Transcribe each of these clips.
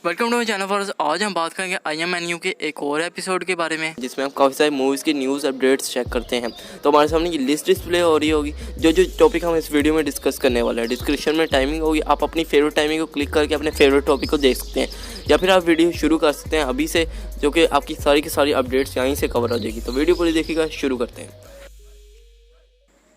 Welcome to my channel for आज हम बात करेंगे IMNU के एक और एपिसोड के बारे में जिसमें हम काफ़ी सारे मूवीज़ की न्यूज़ अपडेट्स चेक करते हैं। तो हमारे सामने ये लिस्ट डिस्प्ले हो रही होगी जो टॉपिक हम इस वीडियो में डिस्कस करने वाले हैं। डिस्क्रिप्शन में टाइमिंग होगी, आप अपनी फेवरेट टाइमिंग को क्लिक करके अपने फेवरेट टॉपिक को देख सकते हैं, या फिर आप वीडियो शुरू कर सकते हैं अभी से, जो कि आपकी सारी की सारी अपडेट्स यहीं से कवर हो जाएगी। तो वीडियो पूरी देखिएगा, शुरू करते हैं।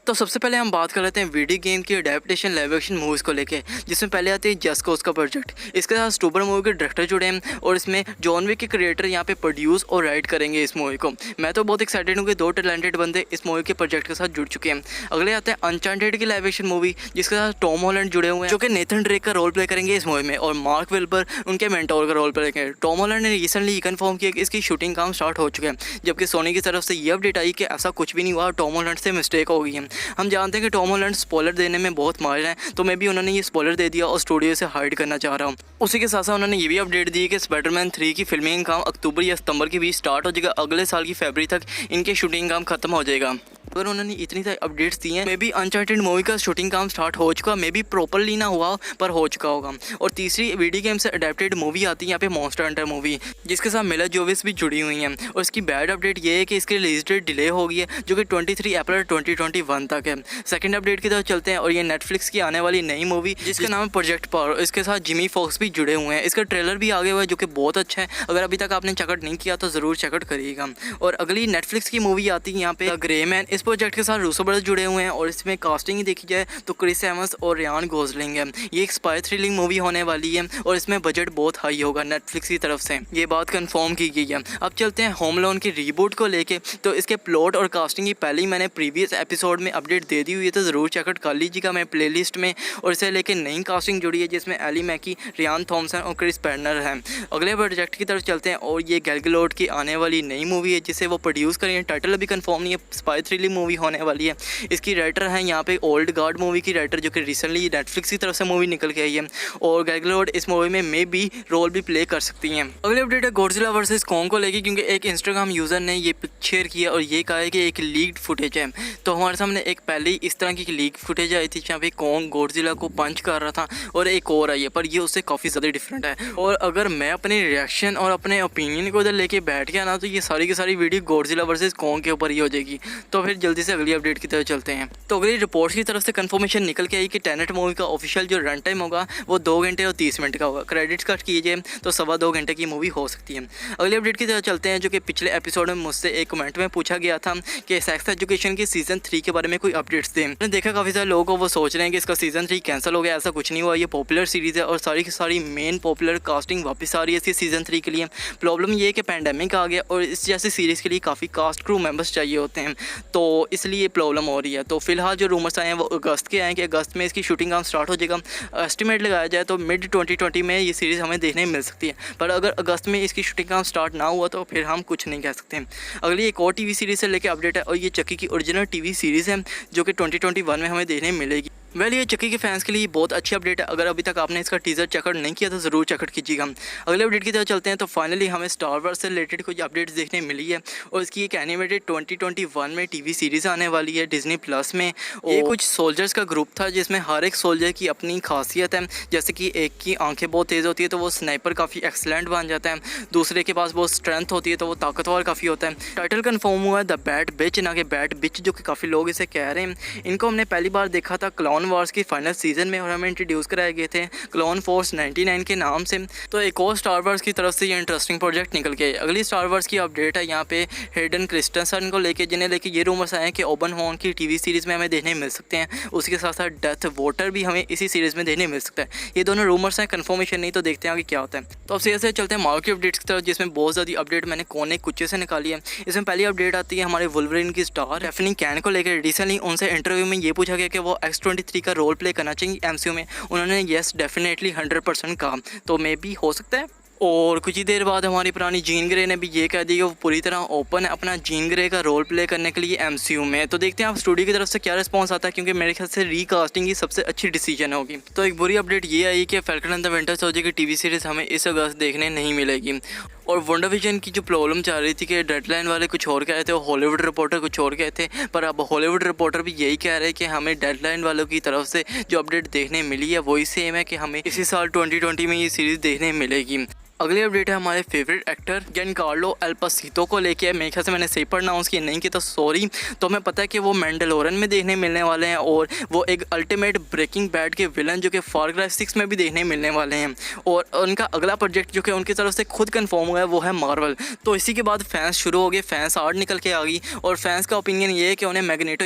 तो सबसे पहले हम बात कर लेते हैं वीडियो गेम की अडेप्टेशन लाइव एक्शन मूवीज़ को लेके, जिसमें पहले आते हैं जस्ट कॉज का प्रोजेक्ट। इसके साथ स्टूबर मूवी के डायरेक्टर जुड़े हैं और इसमें जॉन विक के क्रिएटर यहाँ पे प्रोड्यूस और राइट करेंगे इस मूवी को। मैं तो बहुत एक्साइटेड हूँ कि दो टैलेंटेड बंदे इस मूवी के प्रोजेक्ट के साथ जुड़ चुके हैं। अगले आते हैं अनचार्टेड की लाइव एक्शन मूवी, जिसके साथ टॉम हॉलैंड जुड़े हुए हैं, जो कि नेथन ड्रेक का रोल प्ले करेंगे इस मूवी में, और मार्क विल्बर उनके मेंटोर का रोल प्ले करेंगे। टॉम हॉलैंड ने रिसेंटली कन्फर्म किया कि इसकी शूटिंग काम स्टार्ट हो चुके हैं, जबकि सोनी की तरफ से ये अपडेट आई कि ऐसा कुछ भी नहीं हुआ, टॉम हॉलैंड से मिस्टेक हो गई है। हम जानते हैं कि टॉम हॉलैंड स्पॉइलर देने में बहुत माहिर हैं, तो मैं भी उन्होंने ये स्पॉइलर दे दिया और स्टूडियो से हाइड करना चाह रहा हूँ। उसी के साथ साथ उन्होंने ये भी अपडेट दी कि स्पाइडरमैन 3 की फिल्मिंग काम अक्टूबर या सितंबर के बीच स्टार्ट हो जाएगा। अगले साल की फरवरी तक इनके शूटिंग काम खत्म हो जाएगा। अगर उन्होंने इतनी सारी अपडेट्स दी हैं, मे बी अनचार्टेड मूवी का शूटिंग काम स्टार्ट हो चुका, मे बी प्रॉपरली ना हुआ पर हो चुका होगा। और तीसरी वीडियो गेम से अडेप्टेड मूवी आती है यहाँ पे मॉन्स्टर हंटर मूवी, जिसके साथ मिला जोविस भी जुड़ी हुई हैं। और इसकी बैड अपडेट ये है कि इसकी रिलीज डेट डिले हो गई है, जो कि 23 अप्रैल 2021 तक है। सेकंड अपडेट की तरफ चलते हैं, और ये नेटफ्लिक्स की आने वाली नई मूवी जिसका नाम है प्रोजेक्ट पावर। इसके साथ जिमी फॉक्स भी जुड़े हुए हैं। इसका ट्रेलर भी आगे हुआ है, जो कि बहुत अच्छा है। अगर अभी तक आपने चेकआउट नहीं किया तो ज़रूर चेकआउट करिएगा। और अगली नेटफ्लिक्स की मूवी आती है यहाँ पे ग्रे मैन। इस प्रोजेक्ट के साथ रूसो ब्रदर्स जुड़े हुए हैं, और इसमें कास्टिंग ही देखी जाए तो क्रिस एवंस और रियान गोसलिंग है। ये एक स्पाई थ्रिलिंग मूवी होने वाली है, और इसमें बजट बहुत हाई होगा नेटफ्लिक्स की तरफ से, ये बात कंफर्म की गई है। अब चलते हैं होम लोन की रीबूट को लेके। तो इसके प्लॉट और कास्टिंग की पहले ही मैंने प्रीवियस एपिसोड में अपडेट दे दी हुई है, तो ज़रूर चेकआउट कर लीजिएगा मैं प्लेलिस्ट में। और इसे लेके नई कास्टिंग जुड़ी है, जिसमें एली मैकी, रियान थॉमसन और क्रिस पैनर हैं। अगले प्रोजेक्ट की तरफ चलते हैं, और ये गैल गैडोट की आने वाली नई मूवी है, जिसे वो प्रोड्यूस करेंगे। टाइटल अभी कंफर्म नहीं है, स्पाई थ्रिलिंग मूवी होने वाली है। इसकी राइटर हैं यहाँ पे ओल्ड गार्ड मूवी की राइटर, जो कि रिसेंटली नेटफ्लिक्स की तरफ से मूवी निकल के आई है, और गैल गैडोट इस मूवी में मे बी रोल भी प्ले कर सकती हैं। अगले अपडेट है गॉडजिला वर्सेस कॉन्ग को लेके, क्योंकि एक इंस्टाग्राम यूज़र ने ये शेयर किया और ये कहा है कि एक लीक्ड फुटेज है। तो हमारे सामने एक पहले ही इस तरह की लीक फुटेज आई थी, जहाँ पे कॉन्ग गॉडजिला को पंच कर रहा था, और एक और आई है, पर ये उससे काफ़ी ज़्यादा डिफरेंट है। और अगर मैं अपने रिएक्शन और अपने ओपिनियन को इधर लेके बैठ गया ना, तो ये सारी की सारी वीडियो गॉडजिला वर्सेस कॉन्ग के ऊपर ही हो जाएगी। तो फिर जल्दी से अगली अपडेट की तरफ चलते हैं। तो अगली रिपोर्ट्स की तरफ से कंफर्मेशन निकल के आई कि टेनेट मूवी का ऑफिशियल जो रन टाइम होगा वो 2 घंटे और 30 मिनट का होगा। क्रेडिट्स कट कीजिए तो 2.25 घंटे की मूवी हो सकती है। अगली अपडेट की तरफ चलते हैं, जो कि पिछले एपिसोड में मुझसे एक कमेंट में पूछा गया था कि सेक्स एजुकेशन की सीजन 3 के बारे में कोई अपडेट्स दें। मैंने देखा काफ़ी सारे लोगों को वो सोच रहे हैं कि इसका सीजन 3 कैंसिल हो गया। ऐसा कुछ नहीं हुआ, ये पॉपुलर सीरीज़ है और सारी की सारी मेन पॉपुलर कास्टिंग वापस आ रही है इसकी सीजन 3 के लिए। प्रॉब्लम ये है कि पैंडेमिक आ गया और इस जैसी सीरीज़ के लिए काफ़ी कास्ट क्रू मेंबर्स चाहिए होते हैं, तो इसलिए प्रॉब्लम हो रही है। तो फिलहाल जो रूमर्स आए हैं वो अगस्त के आए कि अगस्त में इसकी शूटिंग काम स्टार्ट हो जाएगा। एस्टिमेट लगाया जाए तो मिड 2020 में ये सीरीज़ हमें देखने मिल सकती है, पर अगर अगस्त में इसकी शूटिंग काम स्टार्ट ना हुआ तो फिर हम कुछ नहीं कह सकते। अगली एक और टीवी सीरीज़ से लेकर अपडेट है, और ये चक्की की ओरिजिनल टीवी सीरीज़ है, जो कि 2021 में हमें देखने मिलेगी। ये चक्की के फैंस के लिए बहुत अच्छी अपडेट है। अगर अभी तक आपने इसका टीज़र चेकआउट नहीं किया तो ज़रूर चेकआउट कीजिएगा। अगले अपडेट की तरफ चलते हैं, तो फाइनली हमें स्टार वार्स से रिलेटेड कुछ अपडेट्स देखने मिली है, और इसकी एक एनिमेटेड 2021 में टीवी सीरीज़ आने वाली है डिज्नी प्लस में। ये कुछ सोल्जर्स का ग्रुप था, जिसमें हर एक सोल्जर की अपनी खासियत है। जैसे कि एक की आंखें बहुत तेज़ होती है तो वो स्नाइपर काफ़ी एक्सलेंट बन जाता है, दूसरे के पास बहुत स्ट्रेंथ होती है तो वो ताकतवर काफ़ी होता है। टाइटल कन्फर्म हुआ है द बैड बिच, ना कि बैड बिच, जो कि काफ़ी लोग इसे कह रहे हैं। इनको हमने पहली बार देखा था क्लोन वार्स की फाइनल सीजन में, और हमें इंट्रोड्यूस कराए गए थे क्लोन फोर्स 99 के नाम से। तो एक और स्टार वार्स की तरफ से ये इंटरेस्टिंग प्रोजेक्ट निकल के। अगली स्टार वार्स की अपडेट है यहाँ पे हेडन क्रिस्टनसन को लेके, जिन्हें लेके ये रूमर्स आए हैं कि ओबन हॉर्न की टीवी सीरीज़ में हमें देखने मिल सकते हैं। उसके साथ साथ डेथ वोटर भी हमें इसी सीरीज़ में देखने मिल सकता है। ये दोनों रूमर्स हैं, कंफर्मेशन नहीं, तो देखते हैं आगे क्या होता है। तो अब से चलते हैं मार्केट अपडेट्स की तरफ, जिसमें बहुत ज़्यादा अपडेट मैंने कोने कुच्चे से निकाली है। इसमें पहली अपडेट आती है हमारे वुल्वरीन की स्टार डेफनी कैन को लेकर। रिसेंटली उनसे इंटरव्यू में ये पूछा गया कि वो X-23 का रोल प्ले करना चाहिए MCU में। उन्होंने येस डेफिनेटली 100% कहा, तो मे बी हो सकता है। और कुछ ही देर बाद हमारी पुरानी जीन ग्रे ने भी ये कह दिया कि वो पूरी तरह ओपन है अपना जीन ग्रे का रोल प्ले करने के लिए MCU में। तो देखते हैं आप स्टूडियो की तरफ से क्या रिस्पांस आता है, क्योंकि मेरे ख्याल से रीकास्टिंग की सबसे अच्छी डिसीजन होगी। तो एक बुरी अपडेट ये आई कि falcon and the winter soldier की टीवी सीरीज़ हमें इस अगस्त देखने नहीं मिलेगी। और वंडर विजन की जो प्रॉब्लम चल रही थी कि डेडलाइन वाले कुछ और कह रहे थे और हॉलीवुड रिपोर्टर कुछ और कहे थे, पर अब हॉलीवुड रिपोर्टर भी यही कह रहे हैं कि हमें डेडलाइन वालों की तरफ से जो अपडेट देखने मिली है वही सेम है कि हमें इसी साल 2020 में ये सीरीज़ देखने मिलेगी। अगली अपडेट है हमारे फेवरेट एक्टर गिनकार्लो एस्पोसितो को लेके। मेरे ख्याल से मैंने सही प्रोनाउंस किया नहीं किया तो सॉरी। तो हमें पता है कि वो मैंडलोरियन में देखने मिलने वाले हैं और वो एक अल्टीमेट ब्रेकिंग बैड के विलन जो कि फार क्राई 6 में भी देखने मिलने वाले हैं। और उनका अगला प्रोजेक्ट जो कि उनकी तरफ से खुद कंफर्म हुआ है वो है मार्वल। तो इसी के बाद फैंस शुरू हो गए, फैंस आर्ट निकल के आ गई और फैंस का ओपिनियन ये है कि उन्हें मैग्नेटो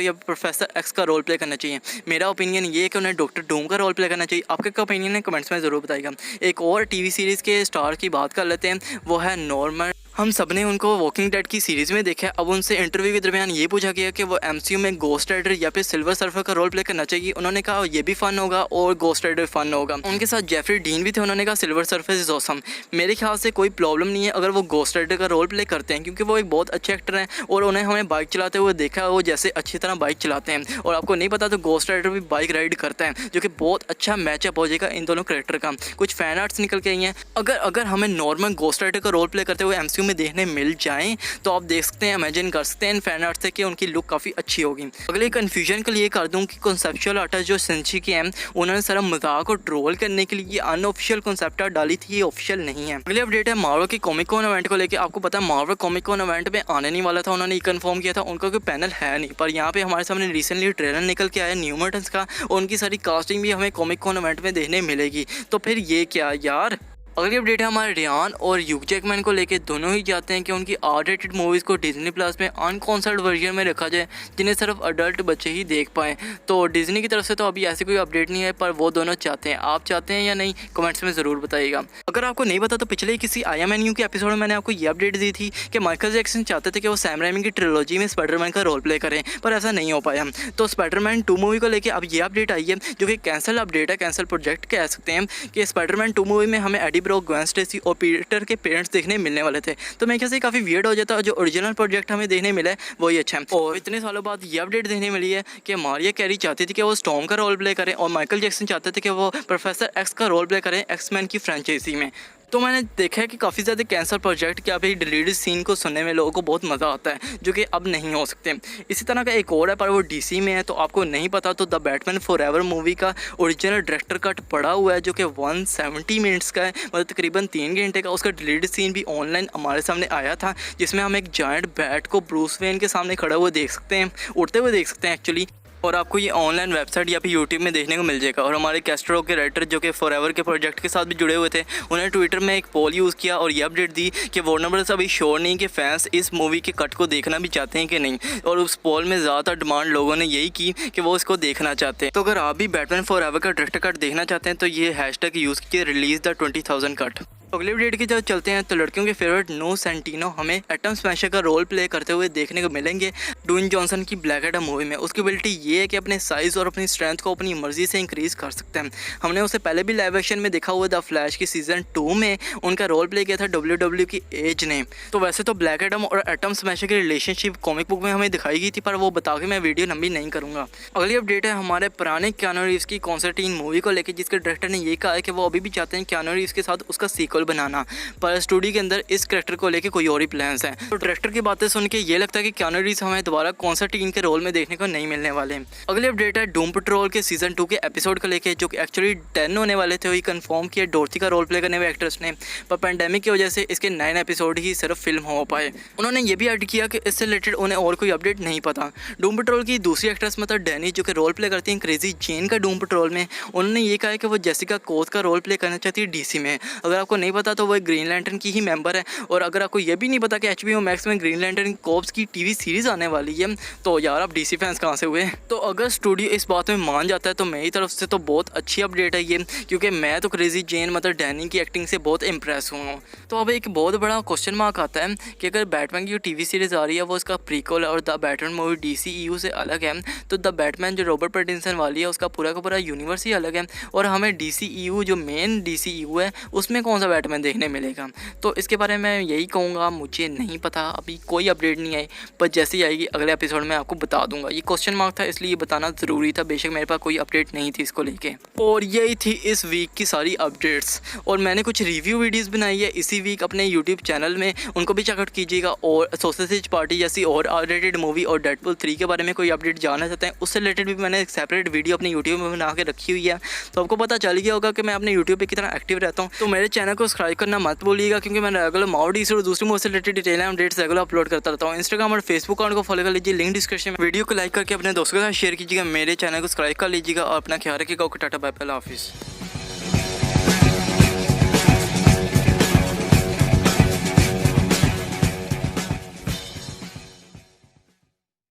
या प्रोफेसर एक्स का रोल प्ले करना चाहिए। मेरा ओपिनियन ये है कि उन्हें डॉक्टर डूम का रोल प्ले करना चाहिए। आपका क्या ओपिनियन है कमेंट्स में ज़रूर बताइएगा। एक और टीवी सीरीज़ के स्टार की बात कर लेते हैं, वो है नॉर्मन। हम सब ने उनको वॉकिंग डेड की सीरीज़ में देखा है। अब उनसे इंटरव्यू के दरमियान ये पूछा गया कि वो एमसीयू में गोस्ट राइडर या फिर सिल्वर सर्फर का रोल प्ले करना चाहिए। उन्होंने कहा ये भी फ़न होगा और गोस्ट राइडर फ़न होगा। उनके साथ जेफरी डीन भी थे, उन्होंने कहा सिल्वर सर्फर इज़ ऑसम। मेरे ख्याल से कोई प्रॉब्लम नहीं है अगर वो गोस्ट राइडर का रोल प्ले करते हैं, क्योंकि वो एक बहुत अच्छे एक्टर हैं और उन्हें हमें बाइक चलाते हुए देखा है वो जैसे अच्छी तरह बाइक चलाते हैं। और आपको नहीं पता तो गोस्ट राइडर भी बाइक राइड करता है, जो कि बहुत अच्छा मैचअप हो जाएगा इन दोनों कैरेक्टर का। कुछ फैन आर्ट्स निकल के आई हैं। अगर हमें नॉर्मल गोस्ट राइडर का रोल प्ले करते हुए एमसीयू में देखने मिल जाएं तो आप देख सकते हैं, इमेजिन कर सकते हैं इन फैन आर्ट से कि उनकी लुक काफ़ी अच्छी होगी। अगले कन्फ्यूजन के लिए कर दूं कि कॉन्सेप्चुअल आर्टिस्ट जो सेंची के हैं उन्होंने सारा मजाक और ट्रोल करने के लिए अनऑफिशियल कॉन्सेप्ट आर्ट डाली थी, ये ऑफिशियल नहीं है। अगली अपडेट है मार्वल के कॉमिक कॉन इवेंट को लेकर। आपको पता है मार्वल कॉमिक कॉन इवेंट में आने नहीं वाला था, उन्होंने ये कंफर्म किया था, उनका कोई पैनल है नहीं। पर यहाँ पे हमारे सामने रिसेंटली ट्रेलर निकल के आया न्यू म्यूटेंट्स का और उनकी सारी कास्टिंग भी हमें कॉमिक कॉन इवेंट में देखने मिलेगी। तो फिर ये क्या यार। अगली अपडेट है हमारे रियान और ह्यू जैकमैन को लेके। दोनों ही चाहते हैं कि उनकी R-रेटेड मूवीज़ को डिज्नी प्लस में अनकॉन्सर्ड वर्जन में रखा जाए जिन्हें सिर्फ अडल्ट बच्चे ही देख पाएँ। तो डिज्नी की तरफ से तो अभी ऐसी कोई अपडेट नहीं है, पर वो दोनों चाहते हैं। आप चाहते हैं या नहीं कमेंट्स में ज़रूर बताइएगा। अगर आपको नहीं पता तो पिछले किसी IMNU के एपिसोड में मैंने आपको ये अपडेट दी थी कि माइकल जैक्सन चाहते थे कि वो सैम रेमी की ट्रिलॉजी में स्पाइडरमैन का रोल प्ले करें, पर ऐसा नहीं हो पाया। तो स्पाइडरमैन 2 मूवी को लेकर अब ये अपडेट आई है जो कि कैंसल अपडेट है, कैंसल प्रोजेक्ट कह सकते हैं कि स्पाइडरमैन 2 मूवी में हमें एडी ब्रॉक, ग्वेन स्टेसी और पीटर के पेरेंट्स देखने मिलने वाले थे। तो मैं कैसे काफ़ी वियर्ड हो जाता, जो ओरिजिनल प्रोजेक्ट हमें देखने मिला है वही अच्छा है। और इतने सालों बाद ये अपडेट देखने मिली है कि मारिया कैरी चाहती थी कि वो स्टॉर्म का रोल प्ले करें और माइकल जैक्सन चाहते थे कि वो प्रोफेसर एक्स का रोल प्ले करें एक्समैन की फ्रेंचाइजी में। तो मैंने देखा है कि काफ़ी ज़्यादा कैंसर प्रोजेक्ट के अभी डिलीटेड सीन को सुनने में लोगों को बहुत मज़ा आता है, जो कि अब नहीं हो सकते। इसी तरह का एक और है पर वो DC में है, तो आपको नहीं पता तो द बैटमैन फॉरएवर मूवी का ओरिजिनल डायरेक्टर कट पड़ा हुआ है जो कि 170 मिनट्स का है, मतलब तकरीबन 3 घंटे का। उसका डिलीटेड सीन भी ऑनलाइन हमारे सामने आया था, जिसमें हम एक जायंट बैट को ब्रूस वेन के सामने खड़ा हुआ देख सकते हैं, उड़ते हुए देख सकते हैं एक्चुअली। और आपको ये ऑनलाइन वेबसाइट या फिर यूट्यूब में देखने को मिल जाएगा। और हमारे कैस्ट्रो के राइटर जो कि फॉरएवर के प्रोजेक्ट के साथ भी जुड़े हुए थे, उन्होंने ट्विटर में एक पोल यूज़ किया और ये अपडेट दी कि वार्नर ब्रदर्स अभी श्योर नहीं कि फैंस इस मूवी के कट को देखना भी चाहते हैं कि नहीं। और उस पोल में ज़्यादातर डिमांड लोगों ने यही की कि वो इसको देखना चाहते हैं। तो अगर आप भी बैटमैन फॉरएवर का डायरेक्टर कट देखना चाहते हैं तो ये हैशटैग यूज़ कीजिए रिलीज़ द 20,000 कट। अगले अपडेट की जब चलते हैं तो लड़कियों के फेवरेट नो सेंटिनो हमें एटम स्मैशर का रोल प्ले करते हुए देखने को मिलेंगे ड्वेन जॉनसन की ब्लैक एडम मूवी में। उसकी एबिलिटी ये है कि अपने साइज़ और अपनी स्ट्रेंथ को अपनी मर्जी से इंक्रीज़ कर सकते हैं। हमने उसे पहले भी लाइव एक्शन में देखा हुआ द फ्लैश की सीज़न 2 में उनका रोल प्ले किया था WWE की एज ने। तो वैसे तो ब्लैक एडम और एटम स्मैशर की रिलेशनशिप कॉमिक बुक में हमें दिखाई गई थी, पर वो बता के मैं वीडियो लंबी नहीं करूँगा। अगली अपडेट है हमारे पुराने कियानो रीव्स की कॉन्स्टेंटाइन मूवी को लेकर, जिसके डायरेक्टर ने ये कहा है कि वो अभी भी चाहते हैं कियानो रीव्स के साथ उसका सीक्वल बनाना, पर स्टूडियो के अंदर इस कैरेक्टर को लेके कोई और ही प्लान्स हैं। तो डायरेक्टर की बातें सुन के ये लगता है कि कियानो रीव्स हमें दोबारा कॉन्स्टेंटाइन के रोल में देखने को नहीं मिलने वाले हैं। अगली अपडेट है डूम पेट्रोल के सीजन 2 के एपिसोड को लेके, जो कि एक्चुअली 10 होने वाले थे, वही कंफर्म किया डोरथी का रोल प्ले करने वाले एक्ट्रेस ने, पर पैंडेमिक की वजह से इसके 9 एपिसोड ही सिर्फ फिल्म हो पाए। उन्होंने ये भी ऐड किया कि इससे रिलेटेड उन्हें और कोई अपडेट नहीं पता। डूम पेट्रोल की दूसरी एक्ट्रेस मतलब डैनी, जो कि रोल प्ले करती हैं क्रेजी जेन का डूम पेट्रोल में, उन्होंने ये कहा है कि वो जेसिका कोथ का रोल प्ले करना चाहती है DC में। अगर आपको नहीं पता तो वो ग्रीन लैंटर्न की ही मेंबर है। और अगर आपको ये भी नहीं पता कि HBO मैक्स में ग्रीन लैंटर्न कॉर्प्स की TV सीरीज़ आने वाली है, तो यार आप DC फैंस कहाँ से हुए। तो अगर स्टूडियो इस बात में मान जाता है तो मेरी तरफ से तो बहुत अच्छी अपडेट है ये, क्योंकि मैं तो क्रेजी जेन मतलब डैनी की एक्टिंग से बहुत इंप्रेस हुआ हूँ। तो अब एक बहुत बड़ा क्वेश्चन मार्क आता है कि अगर बैटमैन की जो TV सीरीज़ आ रही है वो उसका प्रीक्वल है और द बैटमैन मूवी DCEU से अलग है, तो द बैटमैन जो रॉबर्ट पैटिंसन वाली है उसका पूरा का पूरा यूनिवर्स ही अलग है, और हमें DCEU जो मेन DCEU है उसमें कौन सा बैटमैन देखने मिलेगा। तो इसके बारे में यही कहूँगा, मुझे नहीं पता, अभी कोई अपडेट नहीं आई, पर जैसे ही आएगी अगले एपिसोड में आपको बता दूंगा। ये क्वेश्चन मार्क था इसलिए ये बताना ज़रूरी था, बेशक मेरे पास कोई अपडेट नहीं थी इसको लेके। और यही थी इस वीक की सारी अपडेट्स। और मैंने कुछ रिव्यू वीडियोज़ बनाई है इसी वीक अपने यूट्यूब चैनल में, उनको भी चेकआउट कीजिएगा। और सॉसेज पार्टी जैसी और R-rated मूवी और डेडपूल 3 के बारे में कोई अपडेट जानना चाहते हैं, उससे रिलेटेड भी मैंने एक सेपरेट वीडियो अपने यूट्यूब में बना के रखी हुई है। तो आपको पता चल गया होगा कि मैं अपने यूट्यूब पे कितना एक्टिव रहता हूँ। तो मेरे चैनल को सब्सक्राइब करना मत भूलिएगा, क्योंकि मैं रेगुलर माउडीज और दूसरी मूवी से related detail updates regular upload करता रहता हूँ। इंस्टाग्राम और फेसबुक अकाउंट को फॉलो कर लीजिए, लिंक डिस्क्रिप्शन में। वीडियो को लाइक करके अपने दोस्तों के साथ शेयर कीजिएगा, मेरे चैनल को सब्सक्राइब कर लीजिएगा और अपना ख्याल रखिएगा। ओके, टाटा बाय बाय, अल्लाह हाफिज़।